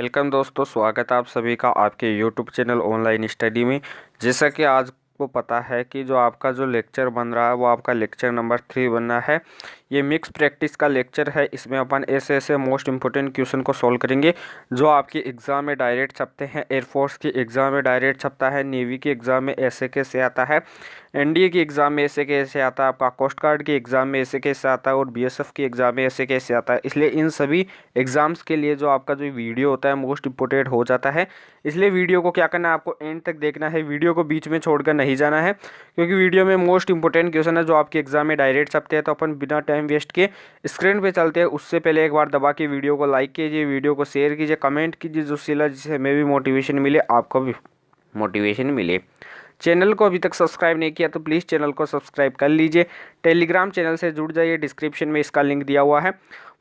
Welcome दोस्तों, स्वागत है आप सभी का आपके यूट्यूब चैनल ऑनलाइन स्टडी में। जैसा कि आज को पता है कि जो आपका जो लेक्चर बन रहा है वो आपका लेक्चर नंबर 3 बनना है। ये मिक्स प्रैक्टिस का लेक्चर है। इसमें अपन ऐसे ऐसे मोस्ट इंपॉर्टेंट क्वेश्चन को सॉल्व करेंगे जो आपके एग्जाम में डायरेक्ट छपते हैं। एयरफोर्स की एग्ज़ाम में डायरेक्ट छपता है, नेवी की एग्ज़ाम में ऐसे कैसे आता है, एनडीए की एग्ज़ाम में ऐसे कैसे आता है, आपका कोस्ट गार्ड की एग्ज़ाम में ऐसे कैसे आता है और बीएसएफ की एग्ज़ाम में ऐसे कैसे आता है। इसलिए इन सभी एग्ज़ाम्स के लिए जो आपका जो वीडियो होता है मोस्ट इंपॉर्टेंट हो जाता है। इसलिए वीडियो को क्या करना है, आपको एंड तक देखना है, वीडियो को बीच में छोड़कर नहीं जाना है, क्योंकि वीडियो में मोस्ट इंपॉर्टेंट क्वेश्चन है जो आपके एग्जाम में डायरेक्ट छपते हैं। तो अपन बिना टाइम वेस्ट किए स्क्रीन पे चलते हैं। उससे पहले एक बार दबा के वीडियो को लाइक कीजिए, वीडियो को शेयर कीजिए, कमेंट कीजिए जो सिला जिससे हमें भी मोटिवेशन मिले, आपको भी मोटिवेशन मिले। चैनल को अभी तक सब्सक्राइब नहीं किया तो प्लीज़ चैनल को सब्सक्राइब कर लीजिए। टेलीग्राम चैनल से जुड़ जाइए, डिस्क्रिप्शन में इसका लिंक दिया हुआ है।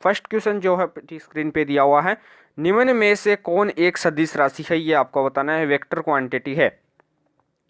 फर्स्ट क्वेश्चन जो है स्क्रीन पे दिया हुआ है, निम्न में से कौन एक सदिश राशि है, ये आपको बताना है। वेक्टर क्वांटिटी है।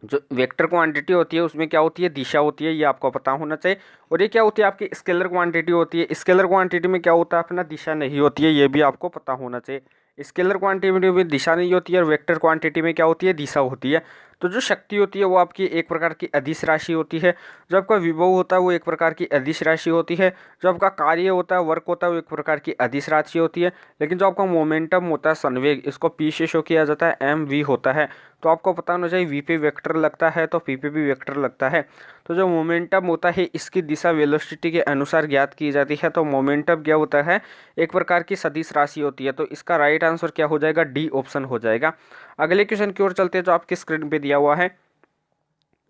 जो वेक्टर क्वांटिटी होती है उसमें क्या होती है, दिशा होती है, ये आपको पता होना चाहिए। और ये क्या होती है, आपकी स्केलर क्वांटिटी होती है। स्केलर क्वांटिटी में क्या होता है, अपना दिशा नहीं होती है, ये भी आपको पता होना चाहिए। स्केलर क्वांटिटी में दिशा नहीं होती है और वेक्टर क्वांटिटी में क्या होती है, दिशा होती है। तो जो शक्ति होती है वो आपकी एक प्रकार की अदिश राशि होती है। जो आपका विभव होता है वो एक प्रकार की अदिश राशि होती है। जो आपका कार्य होता है, वर्क होता है, वो एक प्रकार की अदिश राशि होती है। लेकिन जो आपका मोमेंटम होता है, संवेग, इसको पी से शो किया जाता है, एम वी होता है। तो आपको पता होना चाहिए वी पे वेक्टर लगता है तो पी पे भी वेक्टर लगता है। तो जो मोमेंटम होता है इसकी दिशा वेलोसिटी के अनुसार ज्ञात की जाती है। तो मोमेंटम क्या होता है, एक प्रकार की सदिश राशि होती है। तो इसका राइट आंसर क्या हो जाएगा, डी ऑप्शन हो जाएगा। अगले क्वेश्चन की ओर चलते हैं जो आपकी स्क्रीन पे दिया हुआ है,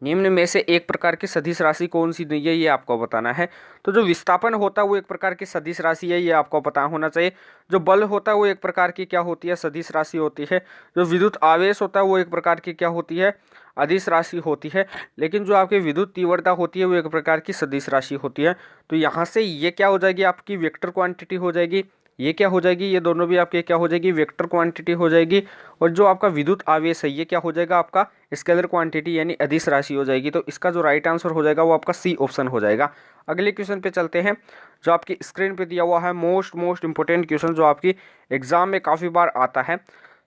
निम्न में से एक प्रकार की सदिश राशि कौन सी नहीं है, ये आपको बताना है। तो जो विस्थापन होता है वो एक प्रकार की सदिश राशि है, ये आपको पता होना चाहिए। जो बल होता है वो एक प्रकार की क्या होती है, सदिश राशि होती है। जो विद्युत आवेश होता है वो एक प्रकार की क्या होती है, अदिश राशि होती है। लेकिन जो आपकी विद्युत तीव्रता होती है वो एक प्रकार की सदिश राशि होती है। तो यहाँ से ये क्या हो जाएगी, आपकी वेक्टर क्वांटिटी हो जाएगी। ये क्या हो जाएगी, ये दोनों भी आपके क्या हो जाएगी, वेक्टर क्वांटिटी हो जाएगी। और जो आपका विद्युत आवेश है ये क्या हो जाएगा, आपका स्केलर क्वांटिटी यानी अदिश राशि हो जाएगी। तो इसका जो राइट आंसर हो जाएगा वो आपका सी ऑप्शन हो जाएगा। अगले क्वेश्चन पे चलते हैं जो आपकी स्क्रीन पे दिया हुआ है, मोस्ट इंपोर्टेंट क्वेश्चन जो आपकी एग्जाम में काफ़ी बार आता है।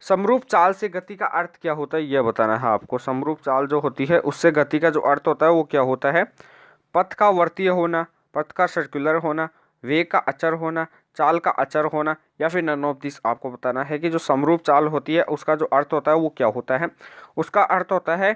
समरूप चाल से गति का अर्थ क्या होता है, यह बताना है आपको। समरूप चाल जो होती है उससे गति का जो अर्थ होता है वो क्या होता है, पथ का वर्तीय होना, पथ का सर्कुलर होना, वेग का अचर होना, चाल का अचर होना, या फिर नन ऑफ दिस। आपको बताना है कि जो समरूप चाल होती है उसका जो अर्थ होता है वो क्या होता है। उसका अर्थ होता है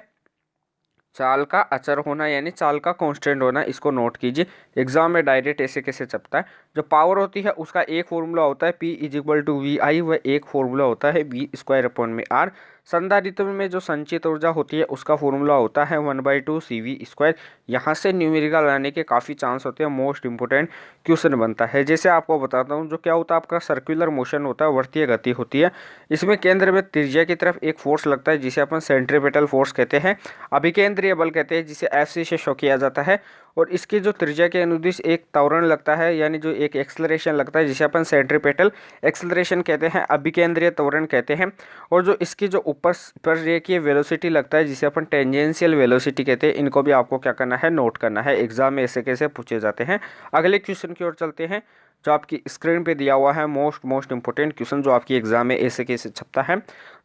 चाल का अचर होना यानी चाल का कांस्टेंट होना। इसको नोट कीजिए, एग्जाम में डायरेक्ट ऐसे कैसे छपता है। जो पावर होती है उसका एक फॉर्मूला होता है P is equal to V I, व एक फॉर्मूला होता है बी स्क्वायर अपॉन में आर। संधारित्र में जो संचित ऊर्जा होती है उसका फॉर्मूला होता है 1/2 CV स्क्वायर। यहाँ से न्यूमेरिकल आने के काफ़ी चांस होते हैं, मोस्ट इंपोर्टेंट क्वेश्चन बनता है। जैसे आपको बताता हूँ, जो क्या होता है आपका सर्कुलर मोशन होता है, वर्तीय गति होती है। इसमें केंद्र में त्रिज्या की तरफ एक फोर्स लगता है जिसे अपन सेंट्रीपेटल फोर्स कहते हैं, अभिकेंद्रीय बल कहते हैं जिसे Fc से शो किया जाता है। और इसकी जो त्रिज्या के अनुदिश एक त्वरण लगता है यानी जो एक एक्सेलरेशन लगता है जिसे अपन सेंट्रीपेटल एक्सेलरेशन कहते हैं, अभिकेंद्रीय त्वरण कहते हैं। और जो इसकी जो ऊपर पर रेखीय वेलोसिटी लगता है जिसे अपन टेंजेंशियल वेलोसिटी कहते हैं। इनको भी आपको क्या करना है, नोट करना है, एग्जाम में ऐसे कैसे पूछे जाते हैं। अगले क्वेश्चन की ओर चलते हैं जो आपकी स्क्रीन पे दिया हुआ है, मोस्ट इंपोर्टेंट क्वेश्चन जो आपकी एग्जाम में ऐसे कैसे छपता है।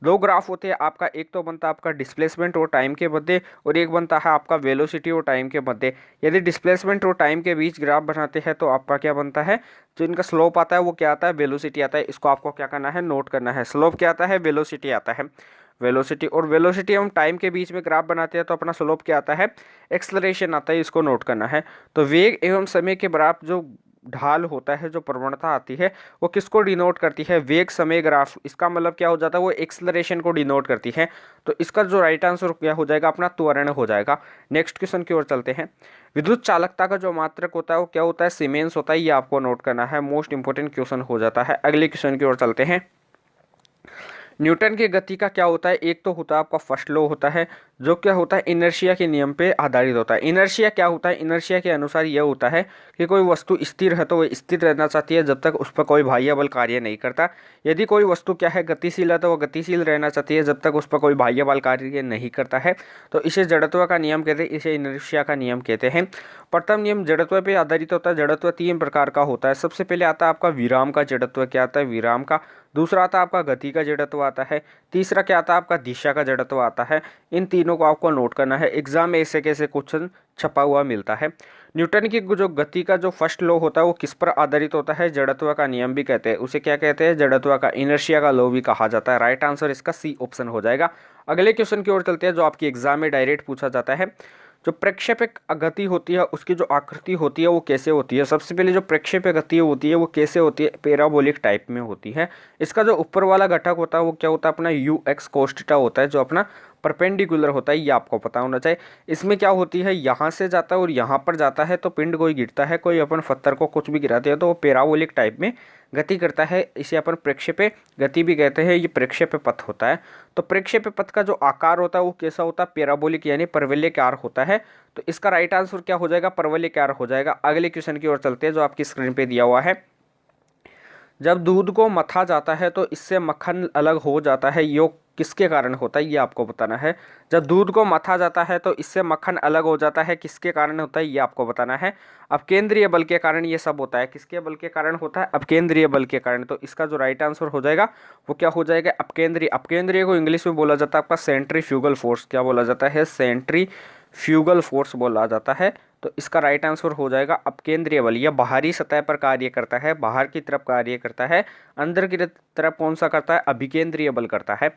दो ग्राफ होते हैं आपका, एक तो बनता है आपका डिस्प्लेसमेंट और टाइम के मध्य, और एक बनता है आपका वेलोसिटी और टाइम के मध्य। यदि डिस्प्लेसमेंट और टाइम के बीच ग्राफ बनाते हैं तो आपका क्या बनता है, जो इनका स्लोप आता है वो क्या आता है, वेलोसिटी आता है। इसको आपको क्या करना है, नोट करना है। स्लोप क्या आता है, वेलोसिटी आता है। वेलोसिटी और वेलोसिटी हम टाइम के बीच में ग्राफ बनाते हैं तो अपना स्लोप क्या आता है, एक्सलरेशन आता है। इसको नोट करना है। तो वेग एवं समय के बराबर जो ढाल होता है, जो प्रवणता आती है वो किसको डिनोट करती है, वेग समय ग्राफ। इसका मतलब क्या हो जाता है, वो एक्सलरेशन को डिनोट करती है। तो इसका जो राइट आंसर क्या हो जाएगा, अपना त्वरण हो जाएगा। नेक्स्ट क्वेश्चन की ओर चलते हैं। विद्युत चालकता का जो मात्रक होता है वो क्या होता है, सीमेंस होता है। ये आपको नोट करना है, मोस्ट इंपोर्टेंट क्वेश्चन हो जाता है। अगले क्वेश्चन की ओर चलते हैं। न्यूटन की गति का क्या होता है, एक तो होता है आपका फर्स्ट लॉ होता है जो क्या होता है, इनर्शिया के नियम पे आधारित होता है। इनर्शिया क्या होता है, इनर्शिया के अनुसार यह होता है कि कोई वस्तु स्थिर है तो वह स्थिर रहना चाहती है जब तक उस पर कोई बाह्य बल कार्य नहीं करता। यदि कोई वस्तु क्या है, गतिशील है तो वह गतिशील रहना चाहती है जब तक उस पर कोई बाह्य बल कार्य नहीं करता है। तो इसे जड़त्व का नियम कहते हैं, इसे इनर्शिया का नियम कहते हैं। प्रथम नियम जड़त्व पे आधारित होता है। जड़त्व तीन प्रकार का होता है। सबसे पहले आता है आपका विराम का जड़त्व। क्या आता है, विराम का दूसरा आता है आपका गति का जड़त्व आता है, तीसरा क्या आता है आपका दिशा का जड़त्व आता है। इन तीनों को आपको नोट करना है, एग्जाम में ऐसे कैसे क्वेश्चन छपा हुआ मिलता है। न्यूटन की जो गति का जो फर्स्ट लॉ होता है वो किस पर आधारित होता है, जड़त्व का नियम भी कहते हैं, उसे क्या कहते हैं, जड़त्व का इनर्शिया का लॉ भी कहा जाता है। राइट आंसर इसका सी ऑप्शन हो जाएगा। अगले क्वेश्चन की ओर चलते हैं जो आपकी एग्जाम में डायरेक्ट पूछा जाता है। जो प्रक्षेपक गति होती है उसकी जो आकृति होती है वो कैसे होती है। सबसे पहले जो प्रक्षेपक गति होती है वो कैसे होती है, पैराबोलिक टाइप में होती है। इसका जो ऊपर वाला घटक होता है वो क्या होता है, अपना यू एक्स कोस थीटा होता है, जो अपना परपेंडिकुलर होता है, ये आपको पता होना चाहिए। इसमें क्या होती है, यहाँ से जाता है और यहाँ पर जाता है, तो पिंड कोई गिरता है, कोई अपन पत्थर को कुछ भी गिराते हैं तो वो पैराबोलिक टाइप में गति करता है, इसे अपन प्रक्षेप्य गति भी कहते हैं। ये प्रक्षेप्य पथ होता है। तो प्रक्षेप्य पथ का जो आकार होता है वो कैसा होता है, पैराबोलिक यानी परवलयाकार होता है। तो इसका राइट आंसर क्या हो जाएगा, परवलयाकार हो जाएगा। अगले क्वेश्चन की ओर चलते हैं जो आपकी स्क्रीन पे दिया हुआ है। जब दूध को मथा जाता है तो इससे मक्खन अलग हो जाता है, यो किसके कारण होता है, ये आपको बताना है। जब दूध को मथा जाता है तो इससे मक्खन अलग हो जाता है, किसके कारण होता है, ये आपको बताना है। अपकेंद्रीय बल के कारण ये सब होता है। किसके बल के कारण होता है, अपकेंद्रीय बल के कारण। तो इसका जो राइट आंसर हो जाएगा वो क्या हो जाएगा, अपकेंद्रीय। अपकेंद्रीय को इंग्लिश में बोला जाता है आपका सेंट्रीफ्यूगल फोर्स। क्या बोला जाता है, सेंट्रीफ्यूगल फोर्स बोला जाता है। तो इसका राइट आंसर हो जाएगा अपकेंद्रीय बल। यह बाहरी सतह पर कार्य करता है, बाहर की तरफ कार्य करता है। अंदर की तरफ कौन सा करता है, अभिकेंद्रीय बल करता है।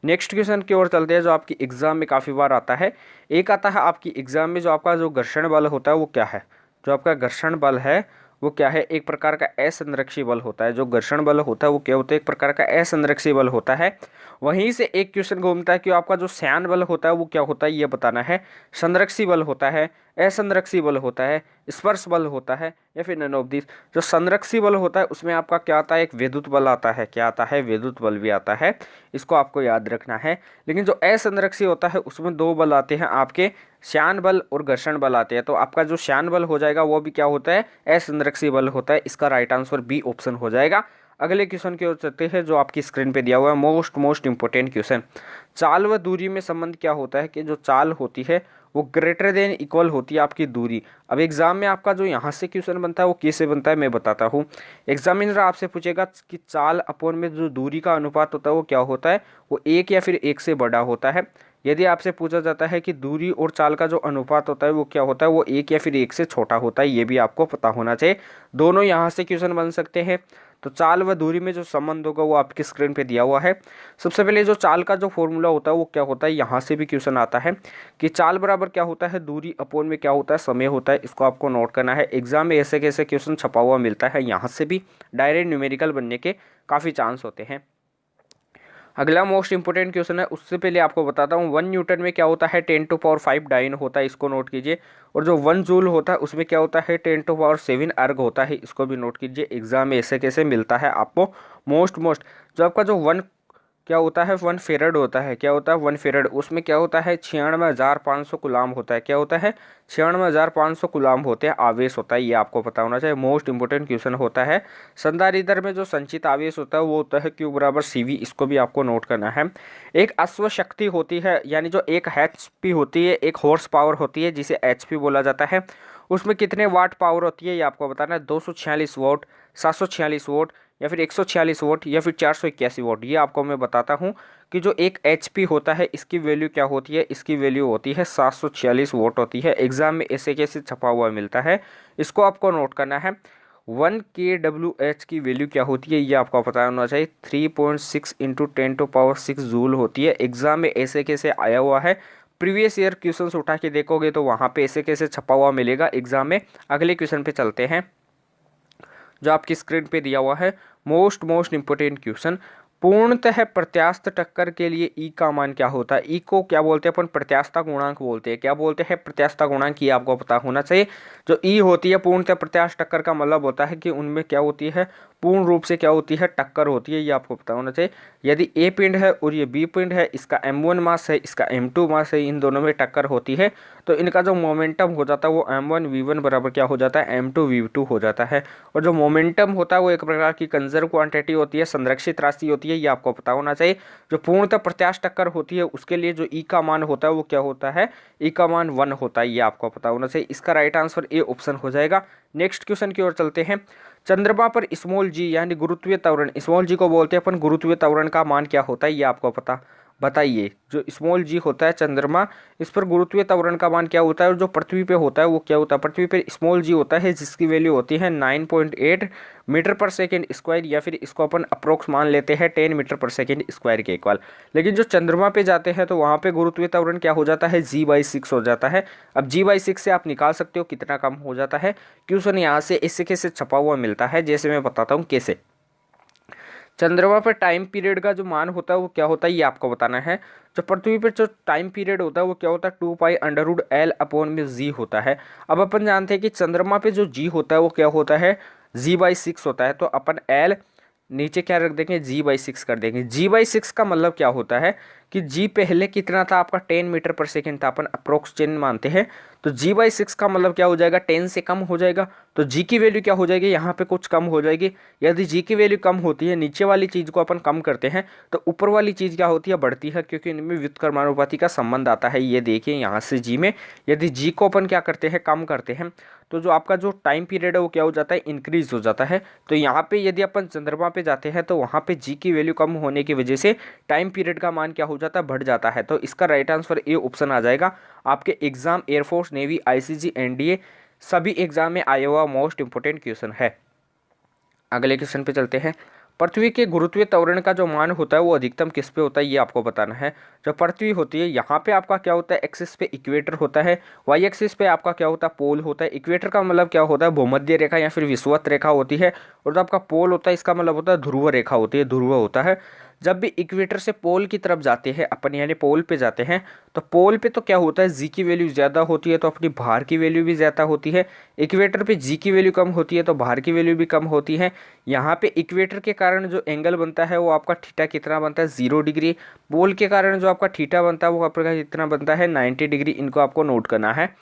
नेक्स्ट क्वेश्चन की ओर चलते हैं जो आपकी एग्जाम में काफ़ी बार आता है। एक आता है आपकी एग्जाम में जो आपका जो घर्षण बल होता है वो क्या है। जो आपका घर्षण बल है वो क्या है, एक प्रकार का असंरक्षी बल होता है। जो घर्षण बल होता है वो क्या होता है, एक प्रकार का असंरक्षी बल होता है। वहीं से एक क्वेश्चन घूमता है कि आपका जो श्यान बल होता है वो क्या होता है, ये बताना है। संरक्षी बल होता है, असंरक्षी बल होता है, स्पर्श बल होता है, या फिर नन ऑफ दिस। जो संरक्षी बल होता है उसमें आपका क्या आता है, एक विद्युत बल आता है। क्या आता है, विद्युत बल भी आता है, इसको आपको याद रखना है। लेकिन जो असंरक्षी होता है उसमें दो बल आते हैं आपके, श्यान बल और घर्षण बल आते हैं। तो आपका जो श्यान बल हो जाएगा वो भी क्या होता है, असंरक्षी बल होता है। इसका राइट आंसर बी ऑप्शन हो जाएगा। अगले क्वेश्चन की ओर चलते हैं जो आपकी स्क्रीन पे दिया हुआ है, मोस्ट इंपोर्टेंट क्वेश्चन। चाल व दूरी में संबंध क्या होता है, कि जो चाल होती है वो ग्रेटर देन इक्वल होती है आपकी दूरी। अब एग्जाम में आपका जो यहाँ से क्वेश्चन बनता है वो कैसे बनता है मैं बताता हूँ। एग्जामिनर आपसे पूछेगा कि चाल अपॉन में जो दूरी का अनुपात होता है वो क्या होता है, वो 1 या फिर 1 से बड़ा होता है। यदि आपसे पूछा जाता है कि दूरी और चाल का जो अनुपात होता है वो क्या होता है, वो 1 या फिर 1 से छोटा होता है, ये भी आपको पता होना चाहिए। दोनों यहाँ से क्वेश्चन बन सकते हैं। तो चाल व दूरी में जो संबंध होगा वो आपकी स्क्रीन पे दिया हुआ है। सबसे पहले जो चाल का जो फॉर्मूला होता है वो क्या होता है, यहाँ से भी क्वेश्चन आता है कि चाल बराबर क्या होता है, दूरी अपॉन में क्या होता है, समय होता है। इसको आपको नोट करना है। एग्जाम में ऐसे कैसे क्वेश्चन छपा हुआ मिलता है, यहाँ से भी डायरेक्ट न्यूमेरिकल बनने के काफ़ी चांस होते हैं। अगला मोस्ट इंपोर्टेंट क्वेश्चन है, उससे पहले आपको बताता हूँ 1 न्यूटन में क्या होता है, 10⁵ डाइन होता है, इसको नोट कीजिए। और जो 1 जूल होता है उसमें क्या होता है, 10⁷ अर्ग होता है, इसको भी नोट कीजिए। एग्जाम में ऐसे कैसे मिलता है आपको। मोस्ट जो आपका जो 1 क्या होता है, 1 फेरड होता है। क्या होता है, 1 फेरड, उसमें क्या होता है 96,500 कूलाम होता है। क्या होता है, 96,500 कूलाम होते हैं, आवेश होता है, ये आपको पता होना चाहिए। मोस्ट इंपोर्टेंट क्वेश्चन होता है। संधारित्र में जो संचित आवेश होता है वो होता है Q बराबर CV, इसको भी आपको नोट करना है। एक अश्व शक्ति होती है, यानी जो एक HP होती है, एक हॉर्स पावर होती है जिसे HP बोला जाता है, उसमें कितने वाट पावर होती है ये आपको बताना है। 246 वोट, 746 वोट, या फिर 146 वोट, या फिर 481 वोट। ये आपको मैं बताता हूँ कि जो एक HP होता है इसकी वैल्यू क्या होती है, इसकी वैल्यू होती है 746 वोट होती है। एग्जाम में ऐसे कैसे छपा हुआ मिलता है, इसको आपको नोट करना है। 1 kWh की वैल्यू क्या होती है ये आपको पता होना चाहिए। 3.6 × 10⁶ जूल होती है। एग्जाम में ऐसे कैसे आया हुआ है, प्रीवियस ईयर क्वेश्चंस उठा के देखोगे तो वहाँ पे ऐसे कैसे छपा हुआ मिलेगा एग्जाम में। अगले क्वेश्चन पे चलते हैं जो आपकी स्क्रीन पे दिया हुआ है, मोस्ट इंपोर्टेंट क्वेश्चन। पूर्णतः प्रत्यास्थ टक्कर के लिए ई का मान क्या होता है। ई को क्या बोलते हैं अपन, प्रत्यास्थता गुणांक बोलते हैं। क्या बोलते हैं, प्रत्यास्थता गुणांक, ये आपको पता होना चाहिए। जो ई होती है पूर्णतः प्रत्यास्थ टक्कर का मतलब होता है कि उनमें क्या होती है, पूर्ण रूप से क्या होती है, टक्कर होती है, ये आपको पता होना चाहिए। यदि ए पिंड है और ये बी पिंड है, इसका M1 मास है, इसका M2 मास है, इन दोनों में टक्कर होती है तो इनका जो मोमेंटम हो जाता है वो M1v1 बराबर क्या हो जाता है, M2v2 हो जाता है। और जो मोमेंटम होता है वो एक प्रकार की कंजर्व क्वांटिटी होती है, संरक्षित राशि होती है, ये आपको पता होना चाहिए। जो पूर्णतः प्रत्यास्थ टक्कर होती है उसके लिए जो ई का मान होता है वो क्या होता है, ई का मान 1 होता है, ये आपको पता होना चाहिए। इसका राइट आंसर ए ऑप्शन हो जाएगा। नेक्स्ट क्वेश्चन की ओर चलते हैं। चंद्रमा पर स्मॉल जी यानी गुरुत्वीय त्वरण, स्मॉल जी को बोलते हैं अपन गुरुत्वीय त्वरण का मान क्या होता है ये आपको पता बताइए। जो स्मॉल जी होता है चंद्रमा, इस पर गुरुत्वीय त्वरण का मान क्या होता है, और जो पृथ्वी पे होता है वो क्या होता है, पृथ्वी पे स्मॉल जी होता है जिसकी वैल्यू होती है 9.8 मीटर पर सेकेंड स्क्वायर, या फिर इसको अपन अप्रोक्स मान लेते हैं 10 मीटर पर सेकेंड स्क्वायर के इक्वल। लेकिन जो चंद्रमा पे जाते हैं तो वहाँ पे गुरुत्वीय त्वरण क्या हो जाता है, G/6 हो जाता है। अब G/6 से आप निकाल सकते हो कितना कम हो जाता है। क्वेश्चन यहाँ से इससे कैसे छपा हुआ मिलता है, जैसे मैं बताता हूँ कैसे। चंद्रमा पर टाइम पीरियड का जो मान होता है वो क्या होता है ये आपको बताना है। जो पृथ्वी पर जो टाइम पीरियड होता है वो क्या होता है, 2π√L/g होता है। अब अपन जानते हैं कि चंद्रमा पे जो जी होता है वो क्या होता है, G/6 होता है। तो अपन एल नीचे क्या रख देंगे, G/6 कर देंगे। G/6 का मतलब क्या होता है कि G पहले कितना था आपका 10 मीटर पर सेकेंड था, अपन अप्रोक्स 10 मानते हैं। तो G/6 का मतलब क्या हो जाएगा, 10 से कम हो जाएगा। तो G की वैल्यू क्या हो जाएगी, यहाँ पे कुछ कम हो जाएगी। यदि G की वैल्यू कम होती है, नीचे वाली चीज़ को अपन कम करते हैं तो ऊपर वाली चीज़ क्या होती है, बढ़ती है, क्योंकि इनमें व्युत्क्रमानुपाती का संबंध आता है। ये देखिए यहाँ से G में यदि G को अपन क्या करते हैं, कम करते हैं, तो जो आपका जो टाइम पीरियड है वो क्या हो जाता है, इंक्रीज हो जाता है। तो यहाँ पे यदि अपन चंद्रमा पे जाते हैं तो वहाँ पे G की वैल्यू कम होने की वजह से टाइम पीरियड का मान क्या हो जाता है, बढ़ जाता है। तो इसका राइट आंसर ए ऑप्शन आ जाएगा। आपके exam air force, navy, ICG, NDA सभी एग्जाम में आया हुआ मोस्ट इंपोर्टेंट क्वेश्चन है। अगले क्वेश्चन पे चलते हैं। पृथ्वी के गुरुत्वीय त्वरण का जो मान होता है वो अधिकतम किस पे होता है ये आपको बताना है। जो पृथ्वी होती है यहाँ पे आपका क्या होता है, एक्सिस पे इक्वेटर होता है, वाई एक्सिस पे आपका क्या होता है, पोल होता है। इक्वेटर का मतलब क्या होता है, भूमध्य रेखा या फिर विषुवत रेखा होती है। और जो आपका पोल होता है इसका मतलब होता है ध्रुव रेखा होती है, ध्रुव होता है। जब भी इक्वेटर से पोल की तरफ जाते हैं अपन, यानी पोल पे जाते हैं, तो पोल पे तो क्या होता है, जी की वैल्यू ज़्यादा होती है तो अपनी भार की वैल्यू भी ज़्यादा होती है। इक्वेटर पे जी की वैल्यू कम होती है तो भार की वैल्यू भी कम होती है। यहाँ पे इक्वेटर के कारण जो एंगल बनता है वो आपका थीटा कितना बनता है, 0 डिग्री। पोल के कारण जो आपका थीटा बनता है वो आपका कितना बनता है, 90 डिग्री। इनको आपको नोट करना है।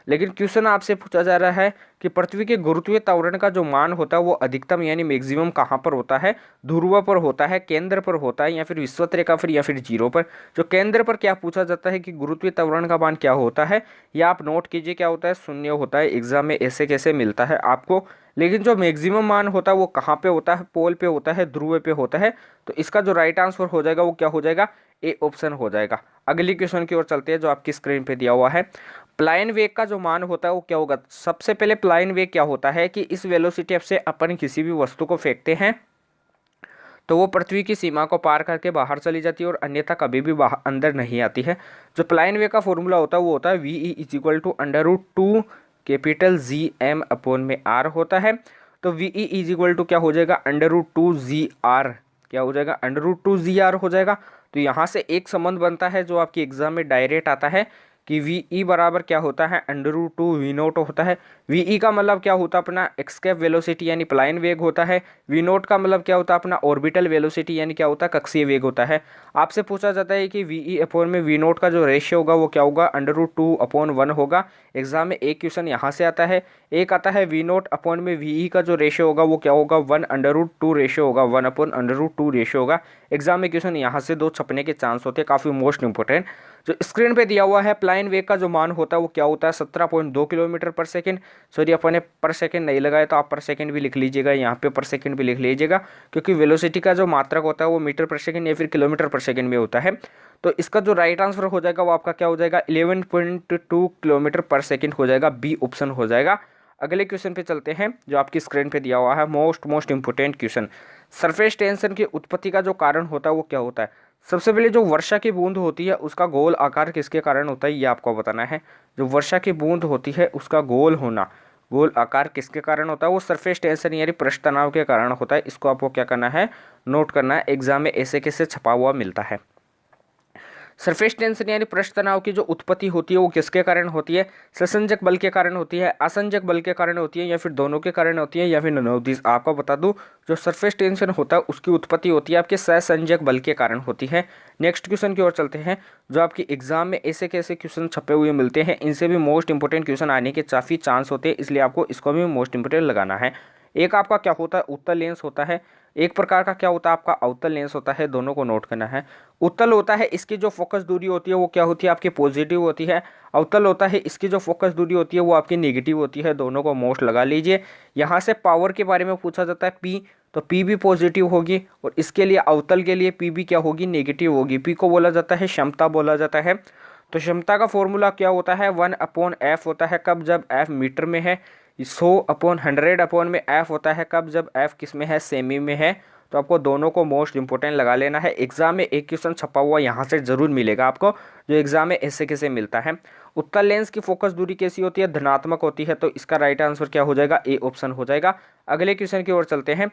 लेकिन क्वेश्चन आपसे पूछा जा रहा है कि पृथ्वी के गुरुत्वीय त्वरण का जो मान होता है वो अधिकतम यानी मैक्सिमम कहाँ पर होता है, ध्रुव पर होता है, केंद्र पर होता है, या फिर विषुवत रेखा पर, या फिर जीरो पर। जो केंद्र पर क्या पूछा जाता है कि गुरुत्वीय त्वरण का मान क्या होता है, या आप नोट कीजिए क्या होता है, शून्य होता है। एग्जाम में ऐसे कैसे मिलता है आपको। लेकिन जो मैक्सिमम मान होता है वो कहाँ पे होता है, पोल पे होता है, ध्रुव पे होता है। तो इसका जो राइट आंसर हो जाएगा वो क्या हो जाएगा, ए ऑप्शन हो जाएगा। अगली क्वेश्चन की ओर चलते हैं जो आपकी स्क्रीन पे दिया हुआ है। प्लाइन वेग का जो मान होता है वो क्या होगा। सबसे पहले प्लाइन वेग क्या होता है कि इस वेलोसिटी से अपन किसी भी वस्तु को फेंकते हैं तो वो पृथ्वी की सीमा को पार करके बाहर चली जाती है और अन्यथा कभी भी बाहर अंदर नहीं आती है। जो प्लाइन वेग का फॉर्मूला होता है वो होता है VE = √2 होता है। तो VE क्या हो जाएगा, √2GR क्या हो जाएगा, √2GR हो जाएगा। तो यहाँ से एक संबंध बनता है जो आपकी एग्जाम में डायरेक्ट आता है कि VE बराबर क्या होता है, √2V0 होता है। VE का मतलब क्या होता है अपना एस्केप वेलोसिटी यानी प्लाइन वेग होता है। V0 का मतलब क्या होता है अपना ऑर्बिटल वेलोसिटी यानी क्या होता है, कक्षीय वेग होता है। आपसे पूछा जाता है कि VE/V0 का जो रेशियो होगा वो क्या होगा, √2/1 होगा। एग्जाम में एक क्वेश्चन यहाँ से आता है, एक आता है V0/VE का जो रेशियो होगा वो क्या होगा, 1/2 रेशियो होगा, 1/√2 रेशियो होगा। एग्जाम में क्वेश्चन यहाँ से दो छपने के चांस होते हैं, काफ़ी मोस्ट इंपोर्टेंट। जो स्क्रीन पे दिया हुआ है प्लाइन वेग का जो मान होता है वो क्या होता है, 17.2 किलोमीटर पर सेकेंड। सॉरी अपन ने पर सेकेंड नहीं लगाया तो आप पर सेकेंड भी लिख लीजिएगा, यहाँ पे पर सेकेंड भी लिख लीजिएगा, क्योंकि वेलोसिटी का जो मात्रक होता है वो मीटर पर सेकेंड या फिर किलोमीटर पर सेकेंड में होता है। तो इसका जो राइट आंसर हो जाएगा वो आपका क्या हो जाएगा, 11.2 किलोमीटर पर सेकेंड हो जाएगा, बी ऑप्शन हो जाएगा। अगले क्वेश्चन पे चलते हैं जो आपकी स्क्रीन पे दिया हुआ है, most important question. Surface tension की उत्पत्ति का जो कारण होता है वो क्या होता है। सबसे पहले जो वर्षा की बूंद होती है उसका गोल आकार किसके कारण होता है ये आपको बताना है। जो वर्षा की बूंद होती है उसका गोल होना, गोल आकार किसके कारण होता है, वो सरफेस टेंशन यानी पृष्ठ तनाव के कारण होता है। इसको आपको क्या करना है, नोट करना है। एग्जाम में ऐसे कैसे छपा हुआ मिलता है। सरफेस टेंशन यानी पृष्ठ तनाव की जो उत्पत्ति होती है वो किसके कारण होती है, ससंजक बल के कारण होती है, असंजक बल के कारण होती है, या फिर दोनों के कारण होती है, या फिर नन ऑफ दिस। आपको बता दूं जो सरफेस टेंशन होता है उसकी उत्पत्ति होती है आपके सहसंजक बल के कारण होती है। नेक्स्ट क्वेश्चन की ओर चलते हैं जो आपकी एग्जाम में ऐसे कैसे क्वेश्चन छपे हुए मिलते हैं, इनसे भी मोस्ट इंपोर्टेंट क्वेश्चन आने के काफ़ी चांस होते हैं, इसलिए आपको इसको भी मोस्ट इंपोर्टेंट लगाना है। एक आपका क्या होता है, उत्तल लेंस होता है। एक प्रकार का क्या होता है आपका अवतल लेंस होता है, दोनों को नोट करना है। उत्तल होता है इसकी जो फोकस दूरी होती है वो क्या होती है आपकी पॉजिटिव होती है। अवतल होता है इसकी जो फोकस दूरी होती है वो आपकी नेगेटिव होती है। दोनों को मोस्ट लगा लीजिए। यहाँ से पावर के बारे में पूछा जाता है पी, तो पी भी पॉजिटिव होगी और इसके लिए अवतल के लिए पी भी क्या होगी नेगेटिव होगी। पी को बोला जाता है क्षमता बोला जाता है। तो क्षमता का फॉर्मूला क्या होता है 1/f होता है कब, जब f मीटर में है। 100/100 में f होता है कब, जब f किस में है सेमी में है। तो आपको दोनों को मोस्ट इंपोर्टेंट लगा लेना है। एग्जाम में एक क्वेश्चन छपा हुआ यहाँ से जरूर मिलेगा आपको, जो एग्जाम में ऐसे कैसे मिलता है। उत्तल लेंस की फोकस दूरी कैसी होती है धनात्मक होती है, तो इसका राइट आंसर क्या हो जाएगा ए ऑप्शन हो जाएगा। अगले क्वेश्चन की ओर चलते हैं।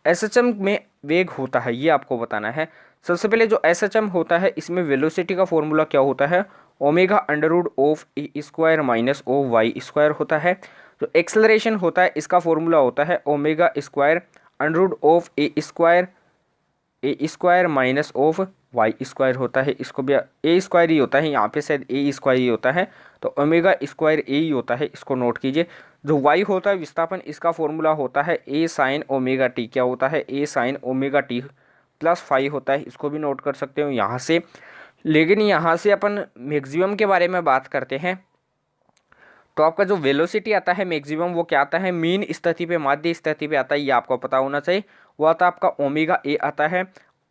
एसएचएम में वेग होता है ये आपको बताना है। सबसे पहले जो एसएचएम होता है इसमें वेलोसिटी का फॉर्मूला क्या होता है omega under root of A square minus O Y square होता है। जो एक्सेलरेशन होता है इसका फॉर्मूला होता है omega square under root of A square minus of Y square होता है। इसको भी ए स्क्वायर ही होता है, यहाँ पे शायद ए स्क्वायर ही होता है, तो ओमेगा स्क्वायर ए ही होता है, इसको नोट कीजिए। जो वाई होता है विस्थापन, इसका फॉर्मूला होता है ए साइन ओमेगा टी। क्या होता है A sine omega T plus five होता है, इसको भी नोट कर सकते हो यहाँ से। लेकिन यहाँ से अपन मैक्सिमम के बारे में बात करते हैं, तो आपका जो वेलोसिटी आता है मैक्सिमम वो क्या आता है मीन स्थिति पे, माध्य स्थिति पे आता है, ये आपको पता होना चाहिए। वो आता है आपका ओमेगा ए आता है।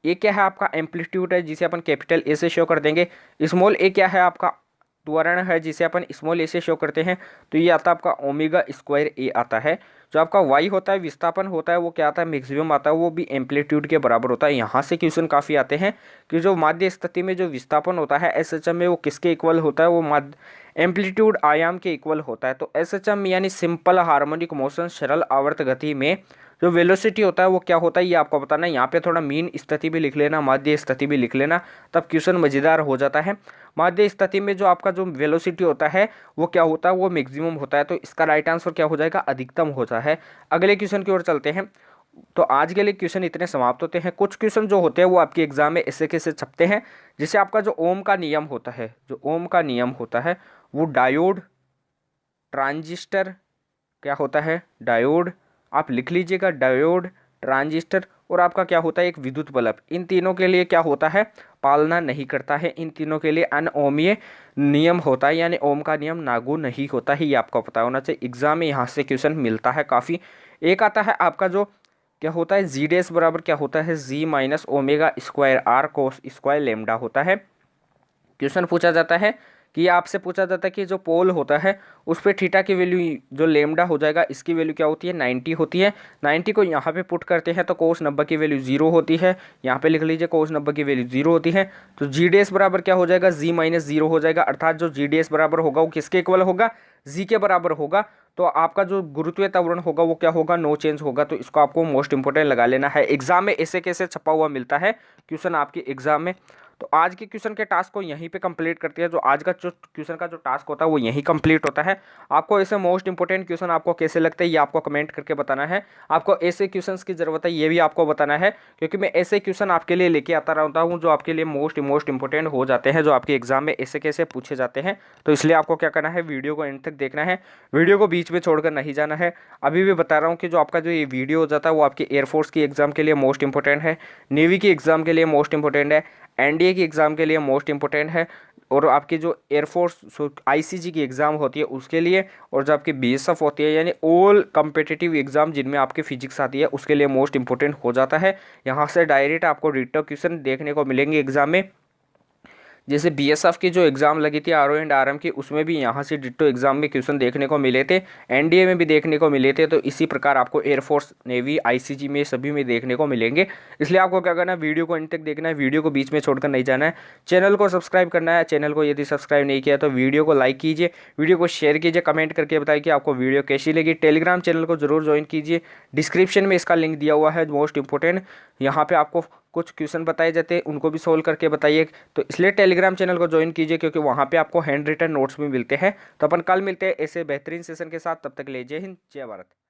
ए क्या है आपका एम्पलीट्यूड है जिसे अपन कैपिटल ए से शो कर देंगे। स्मॉल ए क्या है आपका त्वरण है जिसे अपन स्मॉल ए से शो करते हैं, तो ये आता है आपका ओमेगा स्क्वायर ए आता है। जो आपका वाई होता है विस्थापन होता है वो क्या आता है मैक्सिमम आता है, वो भी एम्पलीट्यूड के बराबर होता है। यहाँ से क्वेश्चन काफ़ी आते हैं कि जो माध्य स्थिति में जो विस्थापन होता है एसएचएम में वो किसके इक्वल होता है, वो माध्य एम्पलीट्यूड आयाम के इक्वल होता है। तो एसएचएम यानी सिंपल हार्मोनिक मोशन सरल आवर्त गति में जो वेलोसिटी होता है वो क्या होता है ये आपको बताना है। यहाँ पे थोड़ा मीन स्थिति भी लिख लेना, माध्य स्थिति भी लिख लेना, तब क्वेश्चन मजेदार हो जाता है। माध्य स्थिति में जो आपका जो वेलोसिटी होता है वो क्या होता है वो मैक्सिमम होता है, तो इसका राइट आंसर क्या हो जाएगा अधिकतम होता है। अगले क्वेश्चन की ओर चलते हैं। तो आज के लिए क्वेश्चन इतने समाप्त होते हैं। कुछ क्वेश्चन जो होते हैं वो आपके एग्जाम में ऐसे कैसे छपते हैं, जैसे आपका जो ओम का नियम होता है, जो ओम का नियम होता है वो डायोड, ट्रांजिस्टर, क्या होता है डायोड, आप लिख लीजिएगा डायोड, ट्रांजिस्टर, और आपका क्या होता है एक विद्युत बल्ब। इन तीनों के लिए क्या होता है पालना नहीं करता है, इन तीनों के लिए अनओमीय नियम होता है, यानी ओम का नियम लागू नहीं होता है, ये आपको पता होना चाहिए। एग्जाम में यहाँ से क्वेश्चन मिलता है काफ़ी। एक आता है आपका जो क्या होता है जी डैश बराबर क्या होता है G minus omega square R cos square lambda होता है। क्वेश्चन पूछा जाता है कि ये आपसे पूछा जाता है कि जो पोल होता है उस पर थीटा की वैल्यू जो लेमडा हो जाएगा इसकी वैल्यू क्या होती है 90 होती है। 90 को यहाँ पे पुट करते हैं तो कोस 90 की वैल्यू 0 होती है, यहाँ पे लिख लीजिए कोस 90 की वैल्यू 0 होती है। तो जी डी एस बराबर क्या हो जाएगा जी माइनस 0 हो जाएगा, अर्थात जो जी डी एस बराबर होगा वो किसके इक्वल होगा जी के बराबर होगा। तो आपका जो गुरुत्वीय त्वरण होगा वो क्या होगा नो चेंज होगा, तो इसको आपको मोस्ट इंपोर्टेंट लगा लेना है। एग्जाम में ऐसे कैसे छपा हुआ मिलता है क्वेश्चन आपके एग्जाम में। तो आज के क्वेश्चन के टास्क को यहीं पे कंप्लीट करते हैं। जो आज का जो क्वेश्चन का जो टास्क होता है वो यहीं कंप्लीट होता है। आपको ऐसे मोस्ट इंपोर्टेंट क्वेश्चन आपको कैसे लगते हैं ये आपको कमेंट करके बताना है। आपको ऐसे क्वेश्चंस की ज़रूरत है ये भी आपको बताना है, क्योंकि मैं ऐसे क्वेश्चन आपके लिए लेके आता रहता हूँ जो आपके लिए मोस्ट इंपोर्टेंट हो जाते हैं, जो आपके एग्जाम में ऐसे कैसे पूछे जाते हैं। तो इसलिए आपको क्या करना है वीडियो को एंड तक देखना है, वीडियो को बीच में छोड़कर नहीं जाना है। अभी भी बता रहा हूँ कि जो आपका जो ये वीडियो हो जाता है वो आपके एयरफोर्स की एग्ज़ाम के लिए मोस्ट इंपोर्टेंट है, नेवी की एग्ज़ाम के लिए मोस्ट इंपोर्टेंट है, एनडीए की एग्ज़ाम के लिए मोस्ट इंपोर्टेंट है, और आपकी जो एयरफोर्स आईसीजी की एग्ज़ाम होती है उसके लिए, और जो आपकी बीएसएफ होती है यानी ऑल कम्पिटिटिव एग्ज़ाम जिनमें आपकी फिजिक्स आती है उसके लिए मोस्ट इंपोर्टेंट हो जाता है। यहाँ से डायरेक्ट आपको रिटर्न क्वेश्चन देखने को मिलेंगे एग्जाम में। जैसे बीएसएफ की जो एग्ज़ाम लगी थी आरओ एंड आरएम की, उसमें भी यहाँ से डिट्टो एग्जाम में क्वेश्चन देखने को मिले थे, एनडीए में भी देखने को मिले थे। तो इसी प्रकार आपको एयरफोर्स, नेवी, आईसीजी में सभी में देखने को मिलेंगे। इसलिए आपको क्या करना है वीडियो को अंत तक देखना है, वीडियो को बीच में छोड़कर नहीं जाना है। चैनल को सब्सक्राइब करना है, चैनल को यदि सब्सक्राइब नहीं किया तो वीडियो को लाइक कीजिए, वीडियो को शेयर कीजिए, कमेंट करके बताइए कि आपको वीडियो कैसी लगी। टेलीग्राम चैनल को जरूर ज्वाइन कीजिए, डिस्क्रिप्शन में इसका लिंक दिया हुआ है मोस्ट इंपोर्टेंट। यहाँ पे आपको कुछ क्वेश्चन बताए जाते हैं उनको भी सोल्व करके बताइए, तो इसलिए टेलीग्राम चैनल को ज्वाइन कीजिए, क्योंकि वहाँ पे आपको हैंड रिटन नोट्स भी मिलते हैं। तो अपन कल मिलते हैं ऐसे बेहतरीन सेशन के साथ, तब तक ले जय हिंद जय भारत।